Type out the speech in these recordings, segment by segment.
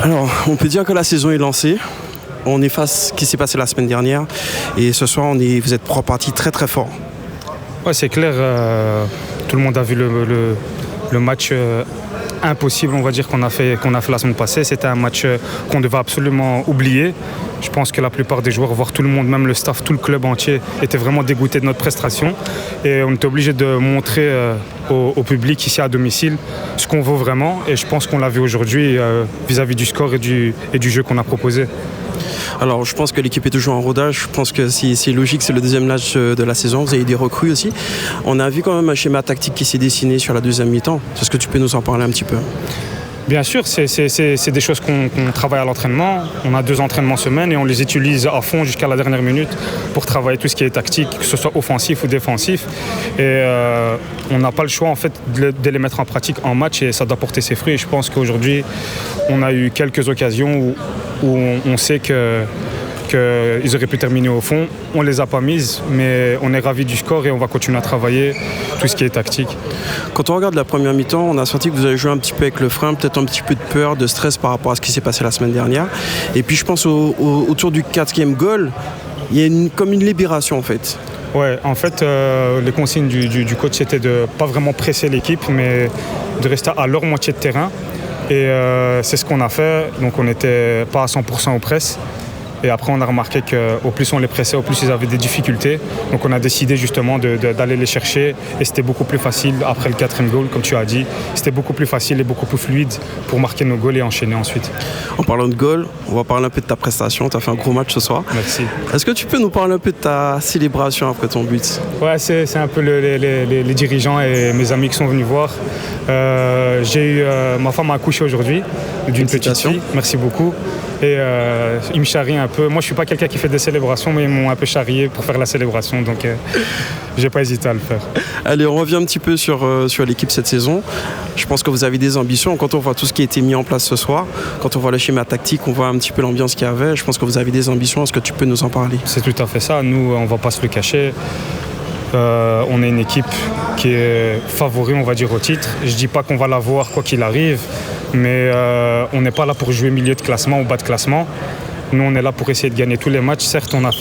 Alors, on peut dire que la saison est lancée. On efface ce qui s'est passé la semaine dernière. Et ce soir, vous êtes reparti très très fort. Ouais, c'est clair. Tout le monde a vu le match impossible, on va dire, qu'on a fait la semaine passée. C'était un match qu'on devait absolument oublier. Je pense que la plupart des joueurs, voire tout le monde, même le staff, tout le club entier, était vraiment dégoûté de notre prestation. Et on était obligé de montrer au public ici à domicile ce qu'on vaut vraiment. Et je pense qu'on l'a vu aujourd'hui vis-à-vis du score et du jeu qu'on a proposé. Alors, je pense que l'équipe est toujours en rodage. Je pense que c'est logique, c'est le deuxième match de la saison. Vous avez des recrues aussi. On a vu quand même un schéma tactique qui s'est dessiné sur la deuxième mi-temps. Est-ce que tu peux nous en parler un petit peu ? Bien sûr, c'est des choses qu'on travaille à l'entraînement. On a 2 entraînements semaine et on les utilise à fond jusqu'à la dernière minute pour travailler tout ce qui est tactique, que ce soit offensif ou défensif. Et on n'a pas le choix en fait de les mettre en pratique en match et ça doit porter ses fruits. Et je pense qu'aujourd'hui, on a eu quelques occasions où on sait qu'ils auraient pu terminer au fond. On ne les a pas mises, mais on est ravis du score et on va continuer à travailler tout ce qui est tactique. Quand on regarde la première mi-temps, on a senti que vous avez joué un petit peu avec le frein, peut-être un petit peu de peur, de stress par rapport à ce qui s'est passé la semaine dernière. Et puis je pense autour du 4e goal, il y a comme une libération en fait. Ouais, en fait, les consignes du coach c'était de ne pas vraiment presser l'équipe, mais de rester à leur moitié de terrain. Et c'est ce qu'on a fait, donc on n'était pas à 100% aux presses. Et après, on a remarqué qu'au plus on les pressait, au plus ils avaient des difficultés. Donc on a décidé justement d'aller les chercher. Et c'était beaucoup plus facile après le 4e goal, comme tu as dit. C'était beaucoup plus facile et beaucoup plus fluide pour marquer nos goals et enchaîner ensuite. En parlant de goal, on va parler un peu de ta prestation. Tu as fait un gros match ce soir. Merci. Est-ce que tu peux nous parler un peu de ta célébration après ton but ? Ouais, c'est un peu les dirigeants et mes amis qui sont venus voir. Ma femme a accouché aujourd'hui d'une petite fille. Merci beaucoup. Et ils me charrient un peu. Moi, je ne suis pas quelqu'un qui fait des célébrations, mais ils m'ont un peu charrié pour faire la célébration. Donc, je n'ai pas hésité à le faire. Allez, on revient un petit peu sur l'équipe cette saison. Je pense que vous avez des ambitions. Quand on voit tout ce qui a été mis en place ce soir, quand on voit le schéma tactique, on voit un petit peu l'ambiance qu'il y avait. Je pense que vous avez des ambitions. Est-ce que tu peux nous en parler ? C'est tout à fait ça. Nous, on ne va pas se le cacher. On est une équipe qui est favori, on va dire, au titre. Je ne dis pas qu'on va l'avoir quoi qu'il arrive, mais on n'est pas là pour jouer milieu de classement ou bas de classement. Nous, on est là pour essayer de gagner tous les matchs. Certes, on a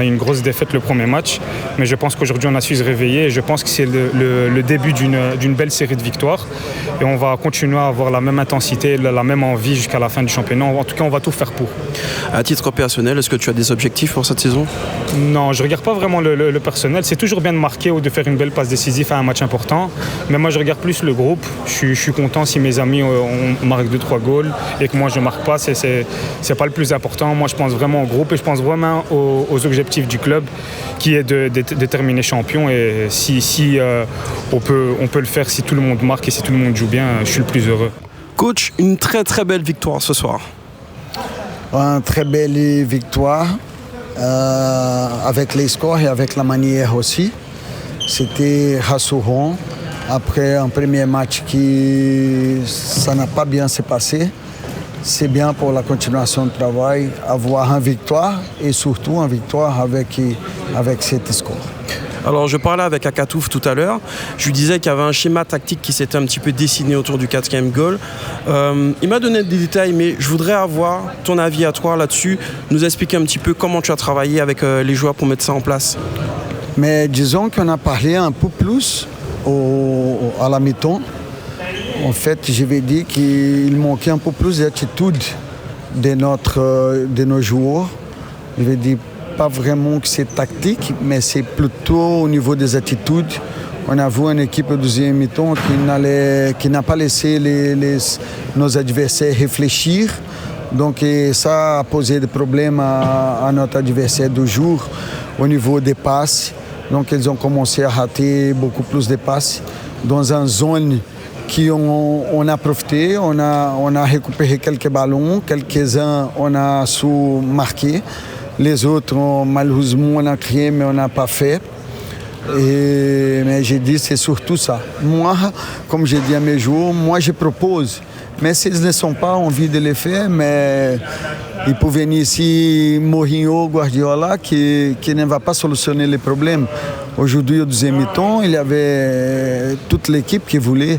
eu une grosse défaite le premier match, mais je pense qu'aujourd'hui, on a su se réveiller et je pense que c'est le début d'une belle série de victoires. Et on va continuer à avoir la même intensité, la même envie jusqu'à la fin du championnat. En tout cas, on va tout faire pour. À titre personnel, est-ce que tu as des objectifs pour cette saison ? Non, je ne regarde pas vraiment le personnel. C'est toujours bien de marquer ou de faire une belle passe décisive à un match important. Mais moi, je regarde plus le groupe. Je suis content si mes amis marquent 2-3 goals et que moi, je ne marque pas. C'est pas le plus important. Moi, je pense vraiment au groupe et je pense vraiment aux objectifs du club qui est de terminer champion. Et si on peut le faire si tout le monde marque et si tout le monde joue bien, je suis le plus heureux. Coach, une très très belle victoire ce soir. Une très belle victoire avec les scores et avec la manière aussi. C'était rassurant après un premier match qui ça n'a pas bien se passé. C'est bien pour la continuation du travail, avoir une victoire et surtout une victoire avec cet score. Alors je parlais avec Akatouf tout à l'heure, je lui disais qu'il y avait un schéma tactique qui s'était un petit peu dessiné autour du 4e goal. Il m'a donné des détails, mais je voudrais avoir ton avis à toi là-dessus, nous expliquer un petit peu comment tu as travaillé avec les joueurs pour mettre ça en place. Mais disons qu'on a parlé un peu plus à la mi-temps. En fait, je vais dire qu'il manquait un peu plus d'attitude de nos joueurs. Je vais dire pas vraiment que c'est tactique, mais c'est plutôt au niveau des attitudes. On a vu une équipe au deuxième mi-temps qui n'a pas laissé nos adversaires réfléchir. Donc ça a posé des problèmes à notre adversaire du jour au niveau des passes. Donc ils ont commencé à rater beaucoup plus de passes dans une zone qu'on a profité, on a récupéré quelques ballons, quelques-uns on a su marquer, les autres malheureusement on a créé mais on n'a pas fait. Mais j'ai dit c'est surtout ça. Moi, comme j'ai dit à mes joueurs, moi je propose, mais s'ils ne sont pas envie de le faire, mais il peut venir ici Mourinho, Guardiola, qui ne va pas solutionner les problèmes. Aujourd'hui, au deuxième mi-temps, il y avait toute l'équipe qui voulait.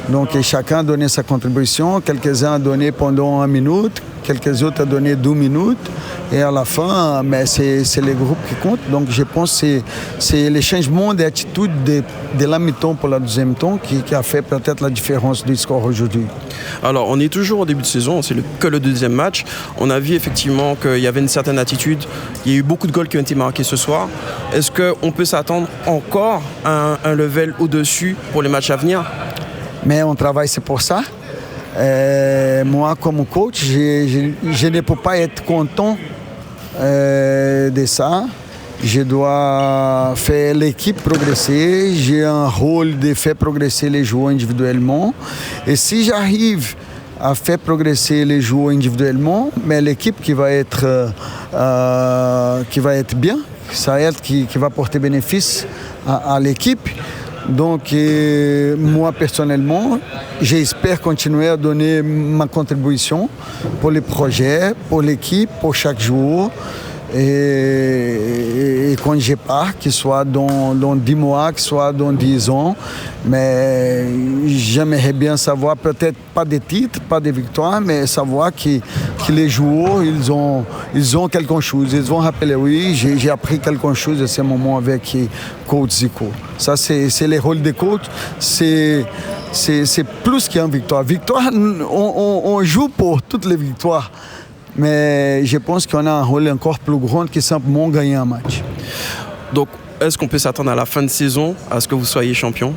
Donc chacun a donné sa contribution. Quelques-uns ont donné pendant 1 minute, quelques autres ont donné 2 minutes. Et à la fin, mais c'est les groupes qui comptent. Donc je pense que c'est le changement d'attitude de la mi-temps pour la deuxième temps qui a fait peut-être la différence du score aujourd'hui. Alors on est toujours au début de saison, c'est que le deuxième match. On a vu effectivement qu'il y avait une certaine attitude. Il y a eu beaucoup de goals qui ont été marqués ce soir. Est-ce qu'on peut s'attendre encore à un level au-dessus pour les matchs à venir? Mais on travaille, c'est pour ça. Moi, comme coach, je ne peux pas être content de ça. Je dois faire l'équipe progresser. J'ai un rôle de faire progresser les joueurs individuellement. Et si j'arrive à faire progresser les joueurs individuellement, mais l'équipe qui va être bien, ça aide qui va porter bénéfice à l'équipe. Donc, moi personnellement, j'espère continuer à donner ma contribution pour les projets, pour l'équipe, pour chaque jour. Et quand je pars, qu'il soit dans 10 mois, qu'il soit dans 10 ans, mais j'aimerais bien savoir, peut-être pas des titres, pas des victoires, mais savoir que les joueurs, ils ont quelque chose. Ils vont rappeler, oui, j'ai appris quelque chose à ce moment avec coach Zico. Ça, c'est le rôle des coachs. C'est plus qu'une victoire. Victoire, on joue pour toutes les victoires. Mais je pense qu'on a un rôle encore plus grand que simplement gagner un match. Donc, est-ce qu'on peut s'attendre à la fin de saison à ce que vous soyez champion?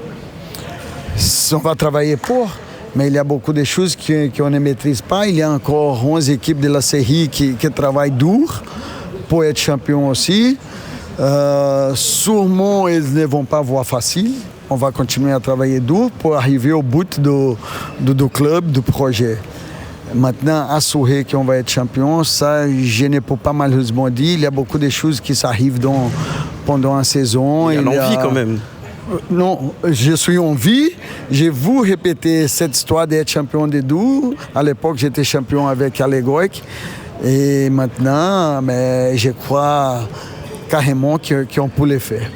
On va travailler pour, mais il y a beaucoup de choses qu'on ne maîtrise pas. Il y a encore 11 équipes de la série qui travaillent dur pour être champion aussi. Sûrement, ils ne vont pas voir facile. On va continuer à travailler dur pour arriver au bout du club, du projet. Maintenant, assurer qu'on va être champion, ça, je ne peux pas malheureusement dire. Il y a beaucoup de choses qui s'arrivent pendant la saison. Il y a l'envie quand même. Non, je suis en vie. Je vous répéter cette histoire d'être champion de Dour. À l'époque, j'étais champion avec Alegoic. Et maintenant, mais je crois carrément qu'on peut le faire.